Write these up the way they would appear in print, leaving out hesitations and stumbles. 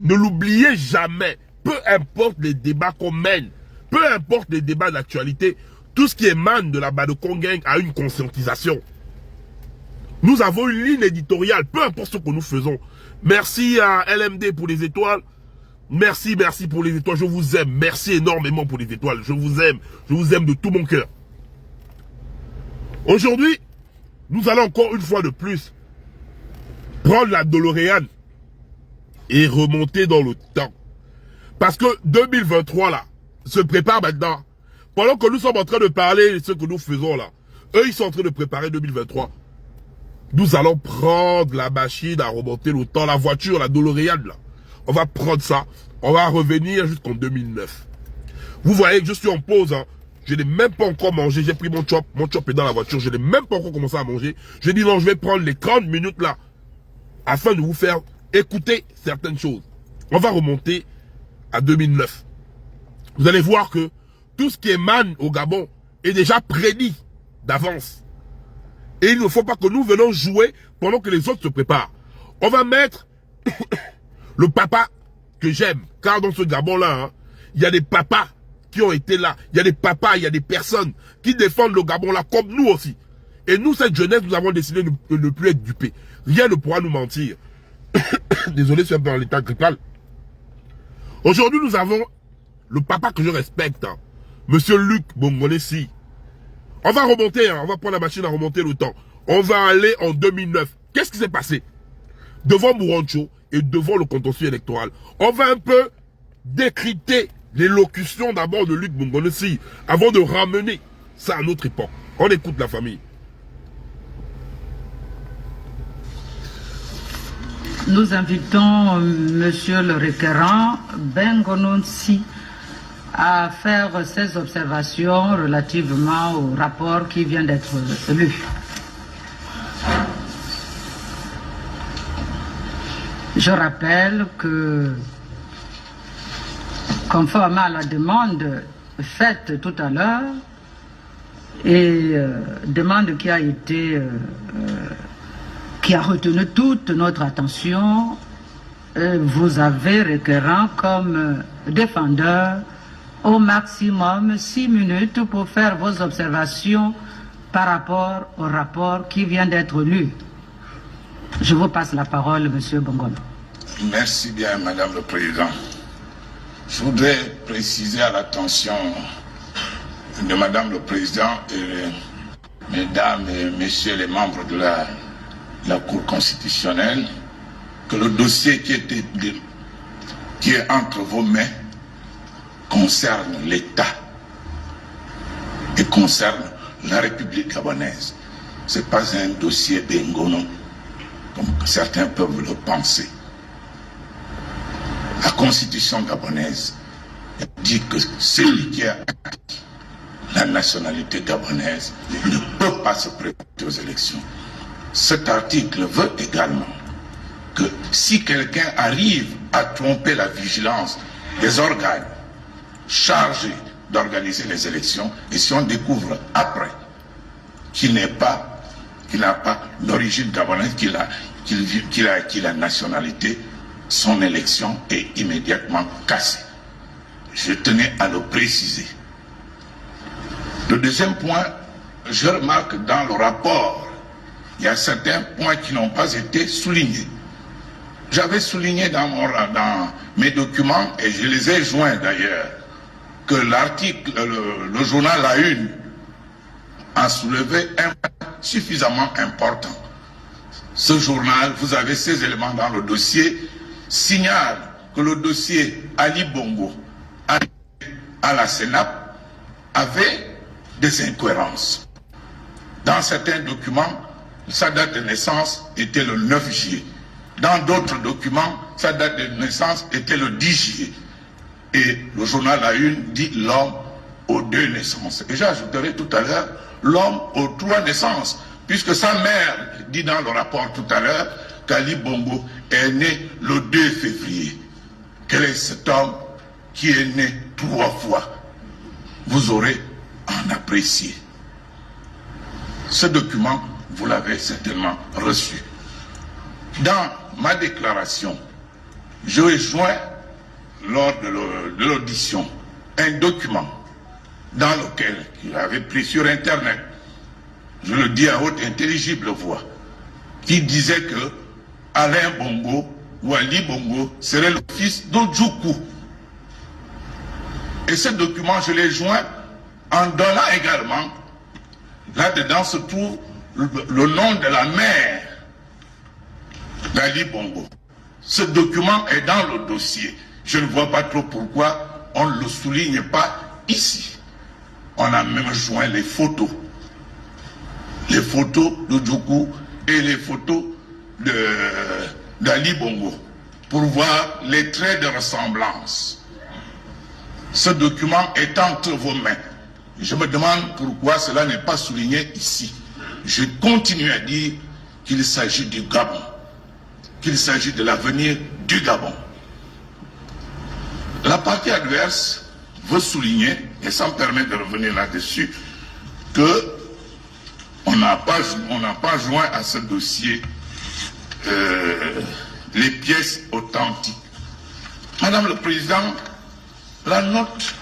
Ne l'oubliez jamais. Peu importe les débats qu'on mène, peu importe les débats d'actualité, tout ce qui émane de la Badokon Gang a une conscientisation. Nous avons une ligne éditoriale, peu importe ce que nous faisons. Merci à LMD pour les étoiles. Merci pour les étoiles. Je vous aime. Merci énormément pour les étoiles. Je vous aime de tout mon cœur. Aujourd'hui, nous allons encore une fois de plus prendre la DeLorean et remonter dans le temps. Parce que 2023 là, se prépare maintenant. Pendant que nous sommes en train de parler de ce que nous faisons là, eux ils sont en train de préparer 2023. Nous allons prendre la machine à remonter le temps, la voiture, la DeLorean là. On va prendre ça, on va revenir jusqu'en 2009. Vous voyez que je suis en pause, hein. Je n'ai même pas encore mangé, j'ai pris mon chop est dans la voiture, je n'ai même pas encore commencé à manger. Je dis non, je vais prendre les 30 minutes là, afin de vous faire écouter certaines choses. On va remonter à 2009. Vous allez voir que tout ce qui émane au Gabon est déjà prédit d'avance. Et il ne faut pas que nous venons jouer pendant que les autres se préparent. On va mettre le papa que j'aime. Car dans ce Gabon-là, hein, il y a des papas qui ont été là. Il y a des papas, il y a des personnes qui défendent le Gabon-là comme nous aussi. Et nous, cette jeunesse, nous avons décidé de ne plus être dupés. Rien ne pourra nous mentir. Désolé, je suis un peu dans l'état grippal. Aujourd'hui, nous avons le papa que je respecte, hein, Monsieur Luc Bongonessi. On va remonter, hein, on va prendre la machine à remonter le temps. On va aller en 2009. Qu'est-ce qui s'est passé? Devant Mourancho et devant le contentieux électoral. On va un peu décrypter l'élocution d'abord de Luc Bongonessi avant de ramener ça à notre époque. On écoute la famille. Nous invitons Monsieur le requérant Bongonessi à faire ses observations relativement au rapport qui vient d'être lu. Je rappelle que, conformément à la demande faite tout à l'heure, et demande qui a été qui a retenu toute notre attention, vous avez requérant comme défendeur au maximum 6 minutes pour faire vos observations par rapport au rapport qui vient d'être lu. Je vous passe la parole, Monsieur Bongon. Merci bien, Madame le Président. Je voudrais préciser à l'attention de Madame le Président et Mesdames et Messieurs les membres de la Cour constitutionnelle que le dossier qui est entre vos mains concerne l'État et concerne la République gabonaise. Ce n'est pas un dossier Bengono, comme certains peuvent le penser. La Constitution gabonaise dit que celui qui a acquis la nationalité gabonaise ne peut pas se présenter aux élections. Cet article veut également que si quelqu'un arrive à tromper la vigilance des organes chargés d'organiser les élections, et si on découvre après qu'il n'a pas l'origine gabonaise, qu'il a acquis la nationalité, son élection est immédiatement cassée. Je tenais à le préciser. Le deuxième point, je remarque dans le rapport, il y a certains points qui n'ont pas été soulignés. J'avais souligné dans mes documents, et je les ai joints d'ailleurs, que l'article, le journal La Une, a soulevé un point suffisamment important. Ce journal, vous avez ces éléments dans le dossier, signale que le dossier Ali Bongo à la Sénat avait des incohérences. Dans certains documents, sa date de naissance était le 9 juillet. Dans d'autres documents, sa date de naissance était le 10 juillet. Et le journal La Une dit l'homme aux 2 naissances. Et j'ajouterai tout à l'heure l'homme aux 3 naissances, puisque sa mère dit dans le rapport tout à l'heure qu'Ali Bongo est né le 2 février. Quel est cet homme qui est né 3 fois? Vous aurez à en apprécier. Ce document, vous l'avez certainement reçu. Dans ma déclaration, j'ai joint lors de l'audition un document dans lequel il avait pris sur Internet, je le dis à haute intelligible voix, qui disait que Alain Bongo ou Ali Bongo serait le fils d'Odjoukou. Et ce document, je l'ai joint en donnant également, là-dedans se trouve le nom de la mère d'Ali Bongo. Ce document est dans le dossier. Je ne vois pas trop pourquoi on ne le souligne pas ici. On a même joint les photos. Les photos d'Odjoukou et les photos d'Ali Bongo pour voir les traits de ressemblance. Ce document est entre vos mains. Je me demande pourquoi cela n'est pas souligné ici. Je continue à dire qu'il s'agit du Gabon, qu'il s'agit de l'avenir du Gabon. La partie adverse veut souligner, et ça me permet de revenir là-dessus, que on n'a pas joint à ce dossier les pièces authentiques. Madame le Président, la note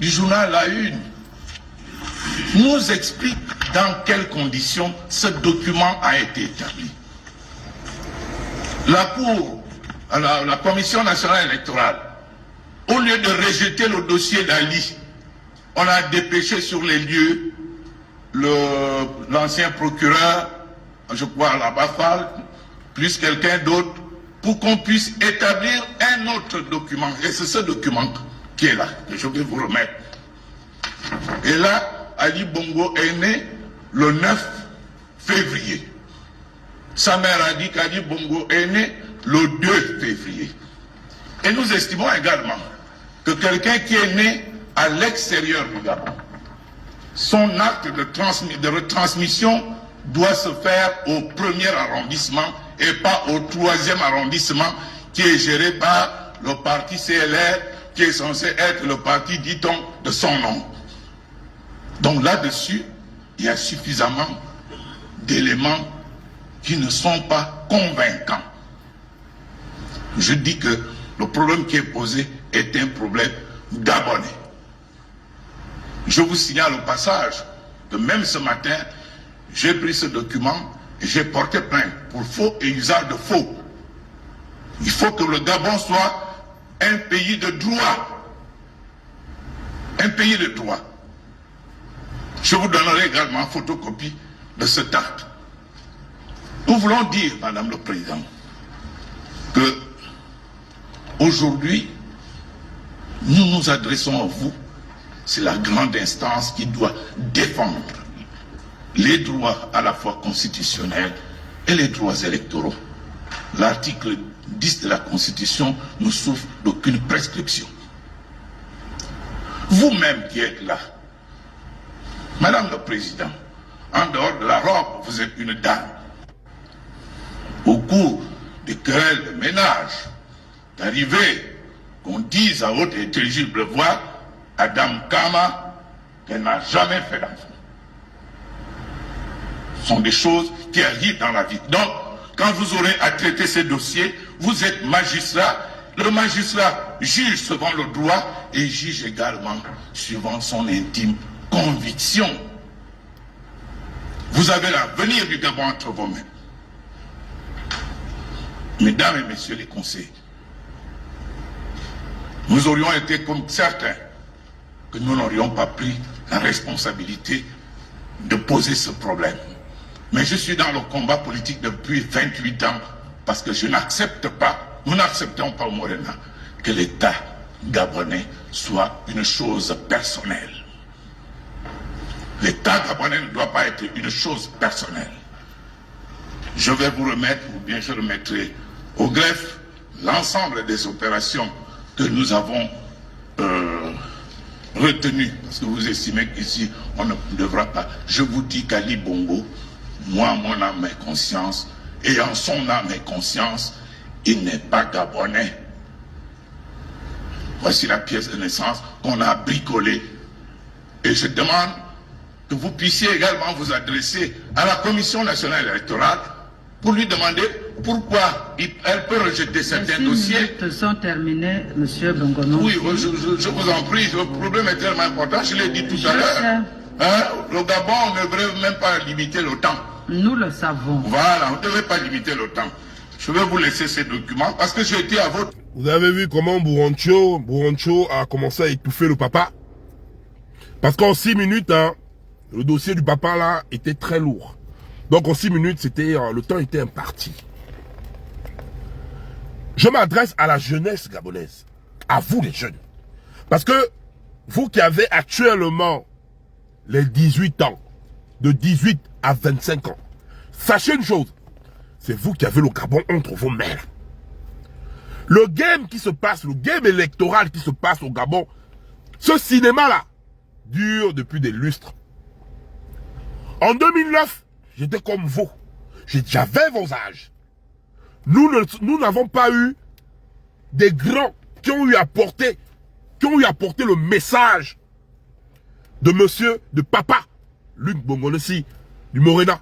du journal La Une nous explique dans quelles conditions ce document a été établi. La Commission nationale électorale, au lieu de rejeter le dossier d'Ali, on a dépêché sur les lieux l'ancien procureur, je crois à la Bafal, plus quelqu'un d'autre, pour qu'on puisse établir un autre document. Et c'est ce document qui est là, que je vais vous remettre. Et là, Ali Bongo est né le 9 février. Sa mère a dit qu'Ali Bongo est né le 2 février. Et nous estimons également que quelqu'un qui est né à l'extérieur du Gabon, son acte de retransmission doit se faire au 1er arrondissement et pas au 3e arrondissement qui est géré par le parti CLR qui est censé être le parti, dit-on, de son nom. Donc là-dessus, il y a suffisamment d'éléments qui ne sont pas convaincants. Je dis que le problème qui est posé est un problème gabonais. Je vous signale au passage que même ce matin, j'ai pris ce document et j'ai porté plainte pour faux et usage de faux. Il faut que le Gabon soit un pays de droit. Un pays de droit. Je vous donnerai également une photocopie de cet acte. Nous voulons dire, Madame le Président, que aujourd'hui, nous nous adressons à vous. C'est la grande instance qui doit défendre les droits à la fois constitutionnels et les droits électoraux. L'article 10 de la Constitution ne souffre d'aucune prescription. Vous-même qui êtes là, Madame le Président, en dehors de la robe, vous êtes une dame. Au cours des querelles de ménage, d'arriver qu'on dise à haute et intelligible voix à Dame Kama qu'elle n'a jamais fait d'enfant. Ce sont des choses qui arrivent dans la vie. Donc, quand vous aurez à traiter ces dossiers, vous êtes magistrat. Le magistrat juge selon le droit et juge également suivant son intime conviction. Vous avez l'avenir du Gabon entre vos mains. Mesdames et messieurs les conseillers, nous aurions été comme certains que nous n'aurions pas pris la responsabilité de poser ce problème. Mais je suis dans le combat politique depuis 28 ans parce que je n'accepte pas, nous n'acceptons pas au Morena, que l'État gabonais soit une chose personnelle. L'État gabonais ne doit pas être une chose personnelle. Je vais vous remettre, ou bien je remettrai au greffe l'ensemble des opérations que nous avons retenues, parce que vous estimez qu'ici on ne devra pas. Je vous dis qu'Ali Bongo, moi, mon âme et conscience, ayant son âme et conscience, il n'est pas gabonais. Voici la pièce de naissance qu'on a bricolée. Et je demande que vous puissiez également vous adresser à la Commission nationale électorale pour lui demander pourquoi elle peut rejeter certains dossiers. Les 6 minutes sont terminées, monsieur Bongono. Oui, je vous en prie, le problème est tellement important, je l'ai dit tout à l'heure. Hein? Le Gabon ne devrait même pas limiter le temps. Nous le savons. Voilà, on ne devrait pas limiter le temps. Je vais vous laisser ces documents parce que j'ai été à votre... Vous avez vu comment Bouroncho a commencé à étouffer le papa? Parce qu'en 6 minutes, hein, le dossier du papa là était très lourd. Donc en 6 minutes, le temps était imparti. Je m'adresse à la jeunesse gabonaise, à vous les jeunes. Parce que vous qui avez actuellement les 18 ans, de 18 à 25 ans, sachez une chose, c'est vous qui avez le Gabon entre vos mains. Le game qui se passe, le game électoral qui se passe au Gabon, ce cinéma-là, dure depuis des lustres. En 2009, j'étais comme vous. J'avais vos âges. Nous n'avons pas eu des grands qui ont eu à porter le message de monsieur, de papa, Luc Bongonessi, du Morena.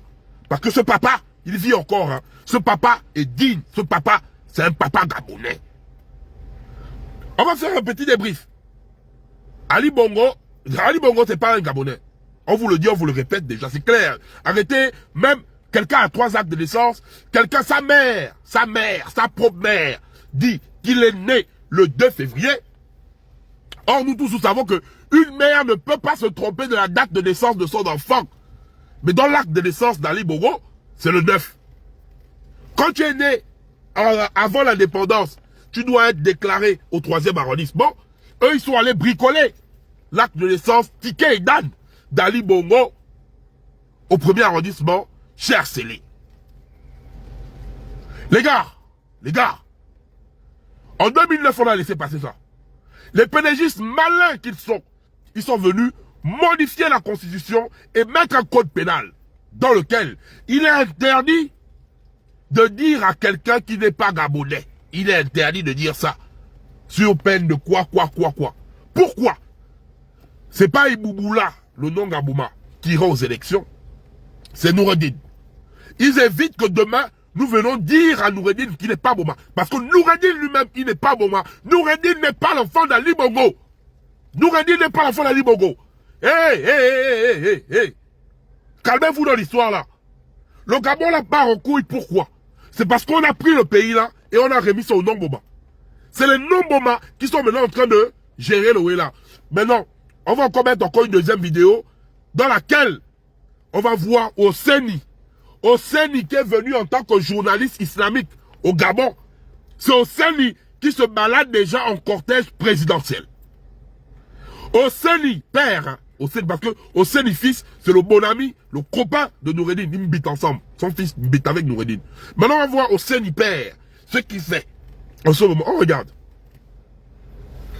Parce que ce papa, il vit encore. Hein. Ce papa est digne. Ce papa, c'est un papa gabonais. On va faire un petit débrief. Ali Bongo, c'est pas un Gabonais. On vous le dit, on vous le répète déjà, c'est clair. Arrêtez, même quelqu'un a 3 actes de naissance, quelqu'un, sa propre mère, dit qu'il est né le 2 février. Or, nous tous, nous savons que une mère ne peut pas se tromper de la date de naissance de son enfant. Mais dans l'acte de naissance d'Ali Bongo, c'est le 9. Quand tu es né avant l'indépendance, tu dois être déclaré au 3e arrondissement. Eux, ils sont allés bricoler l'acte de naissance Ticket et Dan d'Ali Bongo au 1er arrondissement, chez Arcélé. Les gars, en 2009, on a laissé passer ça. Les pénégistes malins qu'ils sont, ils sont venus modifier la constitution et mettre un code pénal dans lequel il est interdit de dire à quelqu'un qui n'est pas gabonais. Il est interdit de dire ça. Sur peine de quoi. Pourquoi? C'est pas Ibouboula, le nom Gabouma, qui ira aux élections. C'est Noureddin. Ils évitent que demain, nous venons dire à Noureddin qu'il n'est pas Bouma. Parce que Noureddin lui-même, il n'est pas Bouma. Noureddin n'est pas l'enfant d'Ali Bongo. Noureddin n'est pas l'enfant d'Ali Bongo. Hey. Calmez-vous dans l'histoire là. Le Gabon là part en couille, pourquoi? C'est parce qu'on a pris le pays là et on a remis ça au non-Boma. C'est les non-Boma qui sont maintenant en train de gérer le Wela. Maintenant, on va encore mettre une deuxième vidéo dans laquelle on va voir Osseni qui est venu en tant que journaliste islamique au Gabon. C'est Osseni qui se balade déjà en cortège présidentiel. Osseni père, hein, parce que Osseni fils, c'est le bon ami, le copain de Noureddin. Ils m'habitent ensemble. Son fils m'habite avec Noureddin. Maintenant, on va voir Osseni père, ce qu'il fait. En ce moment, on regarde.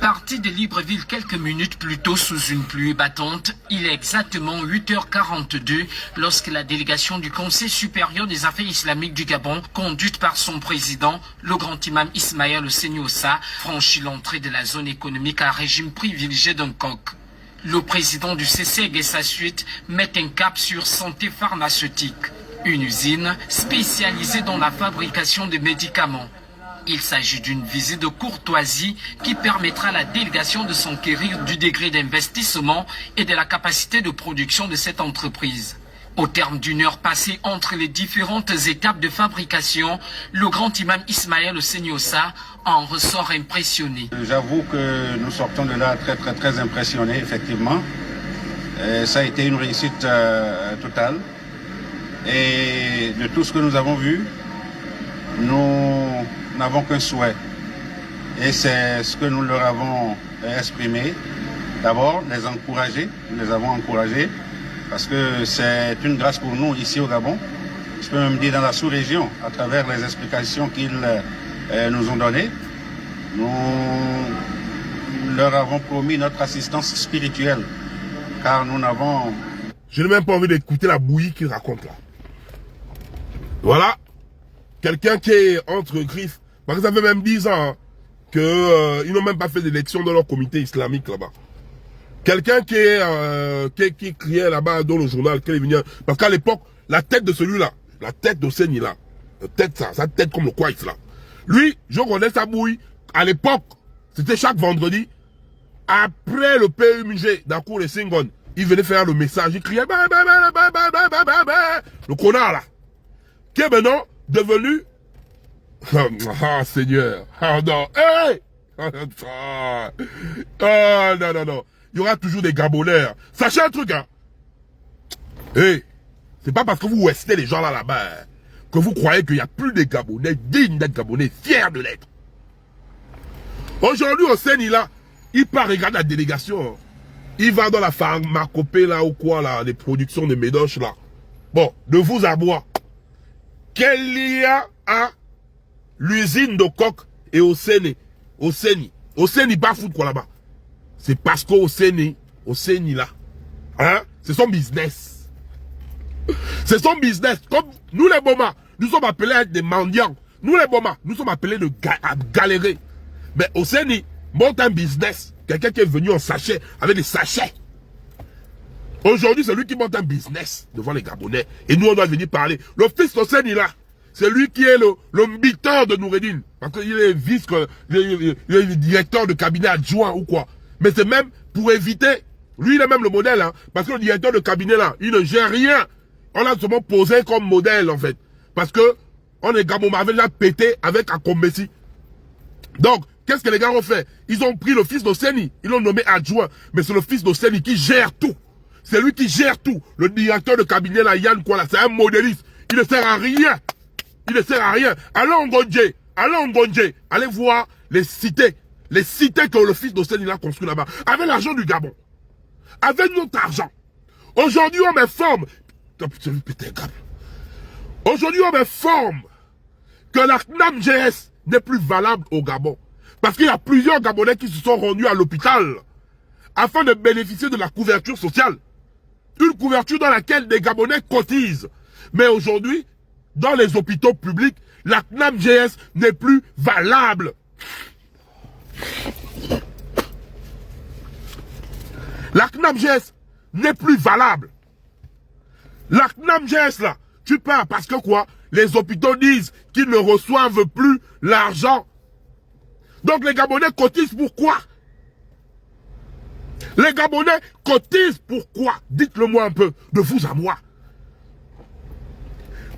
Parti de Libreville quelques minutes plus tôt sous une pluie battante, il est exactement 8h42 lorsque la délégation du Conseil supérieur des affaires islamiques du Gabon, conduite par son président, le grand imam Ismaël Seniosa, franchit l'entrée de la zone économique à régime privilégié d'un coq. Le président du CCG et sa suite mettent un cap sur Santé Pharmaceutique, une usine spécialisée dans la fabrication de médicaments. Il s'agit d'une visite de courtoisie qui permettra à la délégation de s'enquérir du degré d'investissement et de la capacité de production de cette entreprise. Au terme d'une heure passée entre les différentes étapes de fabrication, le grand imam Ismaël Seniosa en ressort impressionné. J'avoue que nous sortons de là très impressionnés, effectivement. Ça a été une réussite totale. Et de tout ce que nous avons vu, nous n'avons qu'un souhait. Et c'est ce que nous leur avons exprimé. D'abord, les encourager. Nous les avons encouragés parce que c'est une grâce pour nous ici au Gabon. Je peux même dire dans la sous-région, à travers les explications qu'ils nous ont données. Nous leur avons promis notre assistance spirituelle. Car nous n'avons... Je n'ai même pas envie d'écouter la bouillie qu'il raconte là. Voilà. Quelqu'un qui est entre griffes. Parce que ça fait même 10 ans hein, qu'ils n'ont même pas fait d'élection dans leur comité islamique là-bas. Quelqu'un qui criait là-bas dans le journal, parce qu'à l'époque, la tête de celui-là, la tête de Seni là, Tête ça, sa tête comme le Quaïs là. Lui, je connais sa bouille. À l'époque, c'était chaque vendredi. Après le PMG, d'un coup, les Singon, il venait faire le message. Il criait, le connard là. Qui est maintenant devenu, ah Seigneur, ah non, hey! Ah non, non, non. Il y aura toujours des Gabonais. Sachez un truc, hein. Hey, c'est pas parce que vous ouestez les gens là-bas que vous croyez qu'il n'y a plus de Gabonais dignes d'être Gabonais, fiers de l'être. Aujourd'hui, au Séni, là, il part regarder la délégation. Il va dans la pharmacopée, là, ou quoi, là, les productions de Médoche, là. Bon, de vous à moi. Quel lien a l'usine de coq et au Séni? Au Séni, pas foutre quoi là-bas. C'est parce qu'au Séni là, hein, c'est son business. C'est son business. Comme nous les Boma, nous sommes appelés à être des mendiants. Nous les Boma, nous sommes appelés à galérer. Mais au Séni, monte un business. Quelqu'un qui est venu en sachet, avec des sachets. Aujourd'hui, c'est lui qui monte un business devant les Gabonais. Et nous, on doit venir parler. Le fils de Séni là, c'est lui qui est le mbiteur de Noureddine. Parce qu'il est il est directeur de cabinet adjoint ou quoi. Mais c'est même pour éviter. Lui, il est même le modèle. Hein, parce que le directeur de cabinet là, il ne gère rien. On l'a seulement posé comme modèle en fait. Parce que on est Gabon avait déjà pété avec Akombesi. Donc, qu'est-ce que les gars ont fait? Ils ont pris le fils de Séni. Ils l'ont nommé adjoint. Mais c'est le fils de Séni qui gère tout. C'est lui qui gère tout. Le directeur de cabinet là, Yann quoi là, c'est un modéliste. Il ne sert à rien. Il ne sert à rien. Allez en Gondje, allez voir les cités que le fils de Séni a construit là-bas. Avec l'argent du Gabon. Avec notre argent. Aujourd'hui, on m'informe. Aujourd'hui, on m'informe que la CNAM-GS n'est plus valable au Gabon. Parce qu'il y a plusieurs Gabonais qui se sont rendus à l'hôpital afin de bénéficier de la couverture sociale. Une couverture dans laquelle des Gabonais cotisent. Mais aujourd'hui, dans les hôpitaux publics, la CNAM-GS n'est plus valable. La CNAM-GS n'est plus valable. La CNAM-GS là, tu pars parce que quoi? Les hôpitaux disent qu'ils ne reçoivent plus l'argent. Donc les Gabonais cotisent pourquoi? Les Gabonais cotisent pourquoi? Dites-le moi un peu, de vous à moi.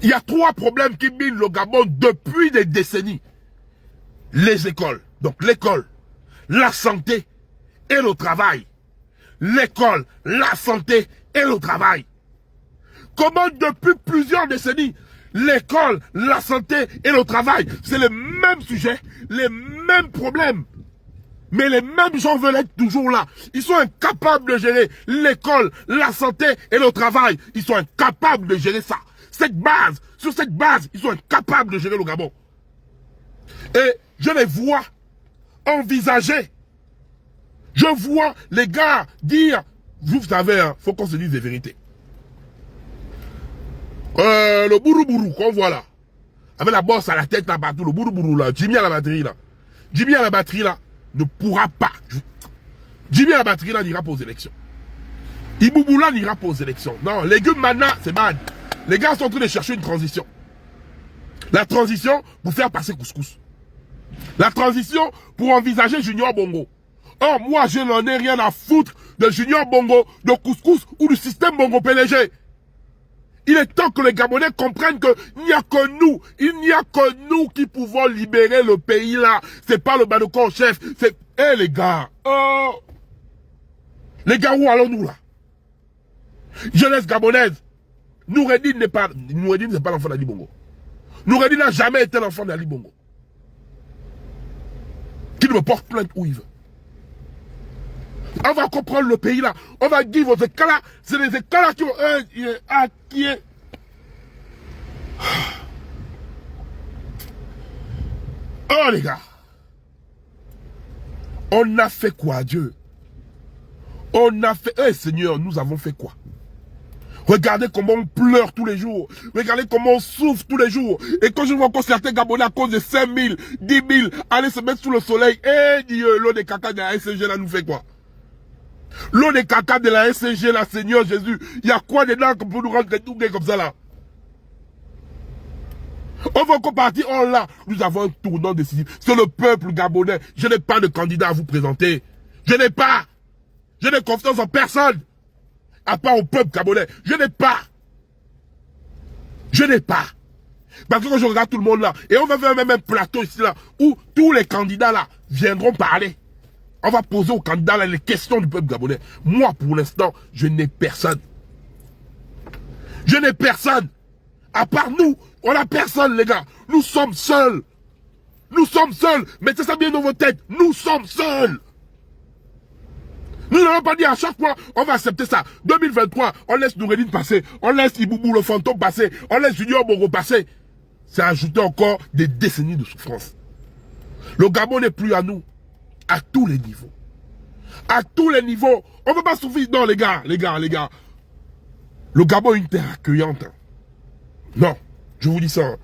Il y a 3 problèmes qui minent le Gabon depuis des décennies. Les écoles, donc l'école, la santé et le travail. L'école, la santé et le travail. Comment depuis plusieurs décennies, l'école, la santé et le travail, c'est le même sujet, les mêmes problèmes. Mais les mêmes gens veulent être toujours là. Ils sont incapables de gérer l'école, la santé et le travail. Ils sont incapables de gérer ça. Sur cette base, ils sont incapables de gérer le Gabon. Et je les vois envisager. Je vois les gars dire, vous savez, hein, faut qu'on se dise des vérités. Le bourou-bourou qu'on voit là, avec la bosse à la tête là partout, le bourou-bourou là, Jimmy à la batterie là. Jimmy à la batterie là ne pourra pas. Jimmy à la batterie là n'ira pas aux élections. Ibouboula n'ira pas aux élections. Non, légumes maintenant, c'est mal. Les gars sont en train de chercher une transition. La transition pour faire passer couscous. La transition pour envisager Junior Bongo. Or, moi, je n'en ai rien à foutre de Junior Bongo, de couscous ou du système Bongo PLG. Il est temps que les Gabonais comprennent qu'il n'y a que nous. Il n'y a que nous qui pouvons libérer le pays là. C'est pas le Badoko en chef. C'est... Eh les gars. Oh. Les gars, où allons-nous là? Jeunesse gabonaise. Noureddine n'est pas l'enfant d'Ali Bongo. Noureddine n'a jamais été l'enfant d'Ali Bongo. Qu'il me porte plainte où il veut. On va comprendre le pays là. On va dire vos éclats là. C'est les éclats là qui ont acquis. Oh les gars. On a fait quoi, Dieu? On a fait... Eh Seigneur, nous avons fait quoi? Regardez comment on pleure tous les jours. Regardez comment on souffre tous les jours. Et quand je vois encore certains Gabonais à cause de 5 000, 10 000, aller se mettre sous le soleil. Eh Dieu, l'eau des caca de la SCG là nous fait quoi? L'eau des caca de la SCG là, Seigneur Jésus. Il y a quoi dedans pour nous rendre tout comme ça là? On va encore partir, oh là, nous avons un tournant décisif. C'est le peuple gabonais. Je n'ai pas de candidat à vous présenter. Je n'ai pas. Je n'ai confiance en personne. À part au peuple gabonais. Je n'ai pas. Je n'ai pas. Parce que quand je regarde tout le monde là, et on va faire même un plateau ici là, où tous les candidats là viendront parler. On va poser aux candidats là les questions du peuple gabonais. Moi, pour l'instant, je n'ai personne. Je n'ai personne. À part nous, on n'a personne, les gars. Nous sommes seuls. Nous sommes seuls. Mettez ça bien dans vos têtes. Nous sommes seuls. Nous n'allons pas dire à chaque fois, on va accepter ça. 2023, on laisse Noureddine passer. On laisse Iboubou le fantôme passer. On laisse Junior Bongo passer. C'est ajouter encore des décennies de souffrance. Le Gabon n'est plus à nous. À tous les niveaux. À tous les niveaux. On ne veut pas souffrir. Non, les gars. Le Gabon est une terre accueillante. Non, je vous dis ça. Hein.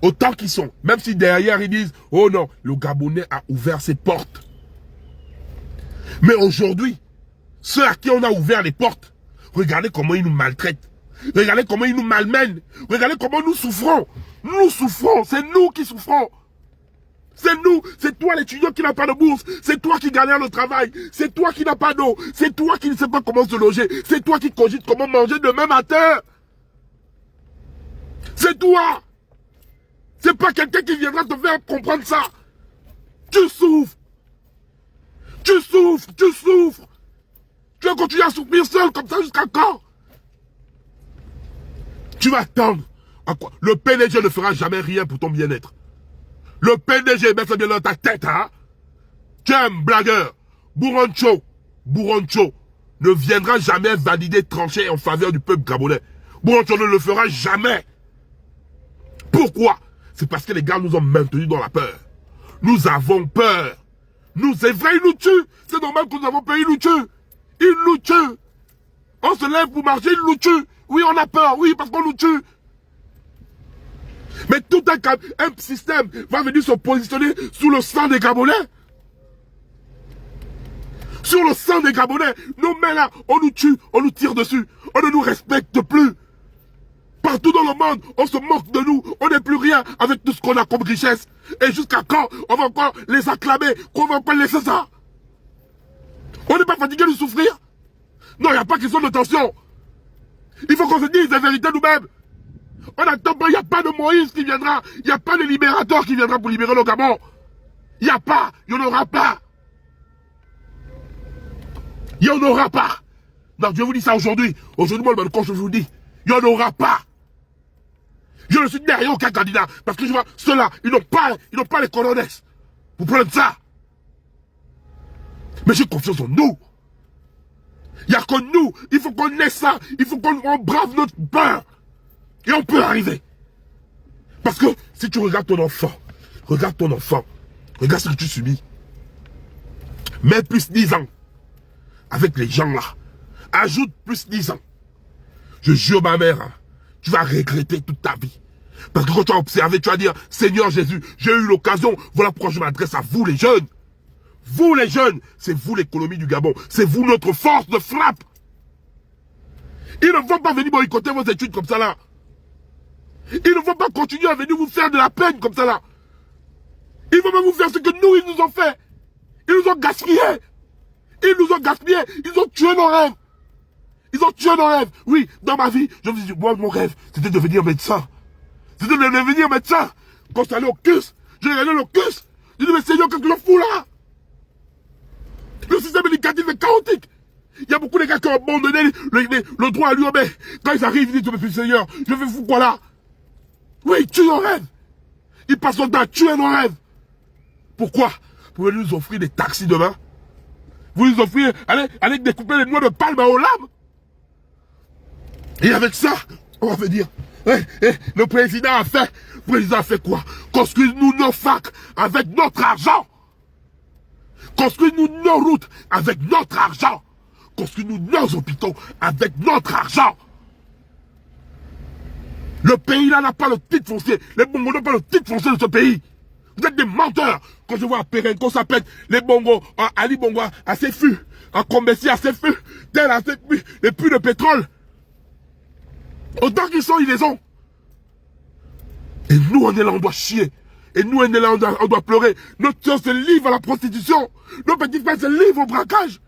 Autant qu'ils sont. Même si derrière ils disent, oh non, le Gabonais a ouvert ses portes. Mais aujourd'hui, ceux à qui on a ouvert les portes, regardez comment ils nous maltraitent. Regardez comment ils nous malmènent. Regardez comment nous souffrons. Nous souffrons. C'est nous qui souffrons. C'est nous. C'est toi l'étudiant qui n'a pas de bourse. C'est toi qui galère le travail. C'est toi qui n'a pas d'eau. C'est toi qui ne sais pas comment se loger. C'est toi qui cogites comment manger demain matin. C'est toi. C'est pas quelqu'un qui viendra te faire comprendre ça. Tu souffres. Tu souffres. Tu souffres. Tu vas continuer à souffrir seul comme ça jusqu'à quand? Tu vas attendre. À quoi? Le PDG ne fera jamais rien pour ton bien-être. Le PDG, mets ça bien dans ta tête, hein? Tu es un blagueur. Bourancho ne viendra jamais valider, trancher en faveur du peuple gabonais. Bourancho ne le fera jamais. Pourquoi? C'est parce que les gars nous ont maintenus dans la peur. Nous avons peur. C'est vrai, ils nous tuent. C'est normal que nous avons peur, ils nous tuent. Ils nous tuent. On se lève pour marcher, ils nous tuent. Oui, on a peur, oui, parce qu'on nous tue. Mais tout un système va venir se positionner sous le sang des Gabonais. Sur le sang des Gabonais. Nos mains là, on nous tue, on nous tire dessus. On ne nous respecte plus. Partout dans le monde, on se moque de nous. On n'est plus rien avec tout ce qu'on a comme richesse. Et jusqu'à quand on va encore les acclamer, qu'on va encore laisser ça? On n'est pas fatigué de souffrir? Non, il n'y a pas question de tension. Il faut qu'on se dise la vérité nous-mêmes. On n'attend pas, il n'y a pas de Moïse qui viendra. Il n'y a pas de libérateur qui viendra pour libérer le Gabon. Il n'y a pas, il n'y en aura pas. Il n'y en aura pas. Non, je vous dis ça aujourd'hui. Aujourd'hui, moi, quand je vous dis, il n'y en aura pas. Je ne suis derrière aucun candidat. Parce que je vois, ceux-là, ils n'ont pas les colonnes pour prendre ça. Mais j'ai confiance en nous. Il n'y a que nous. Il faut qu'on ait ça. Il faut qu'on brave notre peur. Et on peut arriver. Parce que si tu regardes ton enfant, regarde ce que tu subis. Mets plus 10 ans avec les gens là. Ajoute plus 10 ans. Je jure ma mère, hein, tu vas regretter toute ta vie. Parce que quand tu as observé, tu vas dire, Seigneur Jésus, j'ai eu l'occasion, voilà pourquoi je m'adresse à vous les jeunes. Vous les jeunes, c'est vous l'économie du Gabon. C'est vous notre force de frappe. Ils ne vont pas venir boycotter vos études comme ça là. Ils ne vont pas continuer à venir vous faire de la peine comme ça là. Ils vont même vous faire ce que nous, ils nous ont fait. Ils nous ont gaspillé. Ils nous ont gaspillé. Ils ont tué nos rêves. Ils ont tué nos rêves. Oui, dans ma vie, je me suis dit, moi, mon rêve, c'était de devenir médecin. C'était de devenir médecin. Quand j'allais au CUS, j'ai regardé le CUS. J'ai dit, mais Seigneur, qu'est-ce que je fous là? Le système éducatif est chaotique. Il y a beaucoup de gars qui ont abandonné le droit à l'UOB. Quand ils arrivent, ils disent, mais Seigneur, je fais fou quoi là? Oui, tue nos rêves. Ils passent leur temps à tuer nos rêves. Pourquoi? Pour venir nous offrir des taxis demain. Vous nous offrir, allez découper les noix de palme aux lames. Et avec ça, on va dire, le président a fait. Le président a fait quoi? Construisez-nous nos facs avec notre argent. Construisez-nous nos routes avec notre argent. Construisez-nous nos hôpitaux avec notre argent. Le pays là n'a pas le titre foncier. Les Bongos n'ont pas le titre foncier de ce pays. Vous êtes des menteurs. Quand je vois à Pérenco, ça pète les Bongos, Ali Bongo à ses fûts, à Combessi à ses fûts, tel à ses fûts, les puits de pétrole. Autant qu'ils sont, ils les ont. Et nous, on est là, on doit chier. Et nous, on est là, on doit pleurer. Notre soeur se livre à la prostitution. Nos petits frères se livrent au braquage.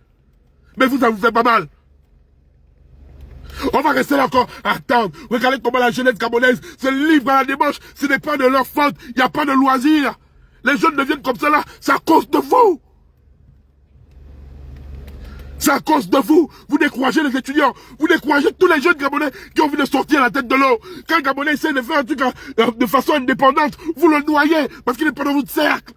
Mais vous, ça vous fait pas mal. On va rester là encore à attendre. Regardez comment la jeunesse gabonaise se livre à la débauche. Ce n'est pas de leur faute. Il n'y a pas de loisirs. Les jeunes deviennent comme cela. C'est à cause de vous. C'est à cause de vous. Vous découragez les étudiants. Vous découragez tous les jeunes Gabonais qui ont envie de sortir la tête de l'eau. Quand un Gabonais essaie de faire un truc de façon indépendante, vous le noyez parce qu'il n'est pas dans votre cercle.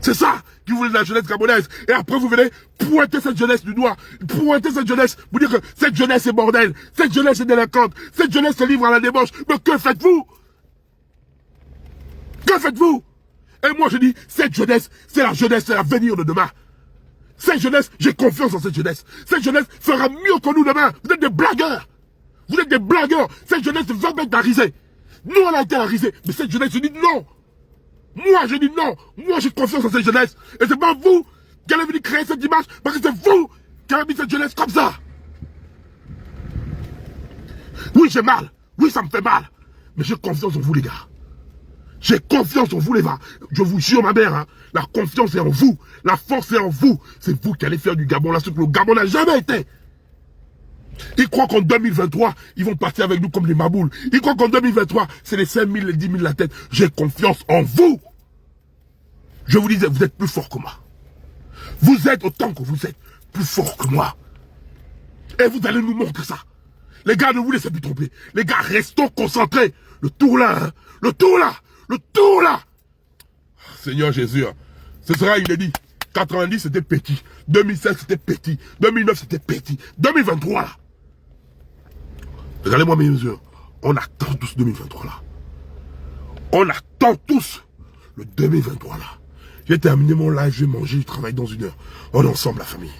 C'est ça que vous voulez de la jeunesse gabonaise. Et après, vous venez pointer cette jeunesse du doigt. Pointer cette jeunesse. Vous dire que cette jeunesse est bordel. Cette jeunesse est délinquante. Cette jeunesse se livre à la débauche. Mais que faites-vous? Que faites-vous? Et moi, je dis, cette jeunesse, c'est l'avenir de demain. Cette jeunesse, j'ai confiance en cette jeunesse. Cette jeunesse fera mieux que nous demain. Vous êtes des blagueurs. Vous êtes des blagueurs. Cette jeunesse va mettre la risée. Nous, on a été la risée. Mais cette jeunesse, je dis non. Moi, je dis non. Moi, j'ai confiance en cette jeunesse. Et c'est pas vous qui allez venir créer cette image. Parce que c'est vous qui avez mis cette jeunesse comme ça. Oui, j'ai mal. Oui, ça me fait mal. Mais j'ai confiance en vous, les gars. J'ai confiance en vous, les gars. Je vous jure, ma mère, hein, la confiance est en vous. La force est en vous. C'est vous qui allez faire du Gabon là, ce que le Gabon n'a jamais été. Ils croient qu'en 2023, ils vont partir avec nous comme des maboules. Ils croient qu'en 2023, c'est les 5 000, les 10 000 la tête. J'ai confiance en vous. Je vous disais, vous êtes plus fort que moi. Vous êtes autant que vous êtes plus fort que moi. Et vous allez nous montrer ça. Les gars, ne vous laissez plus tromper. Les gars, restons concentrés. Le tour là, hein. Le tour là. Le tour là. Seigneur Jésus, hein. Ce sera inédit. 90 c'était petit. 2016 c'était petit. 2009 c'était petit. 2023 là. Regardez-moi mes yeux. On attend tous 2023 là. On attend tous le 2023 là. J'ai terminé mon live, je vais manger, je travaille dans 1 heure. On est ensemble la famille.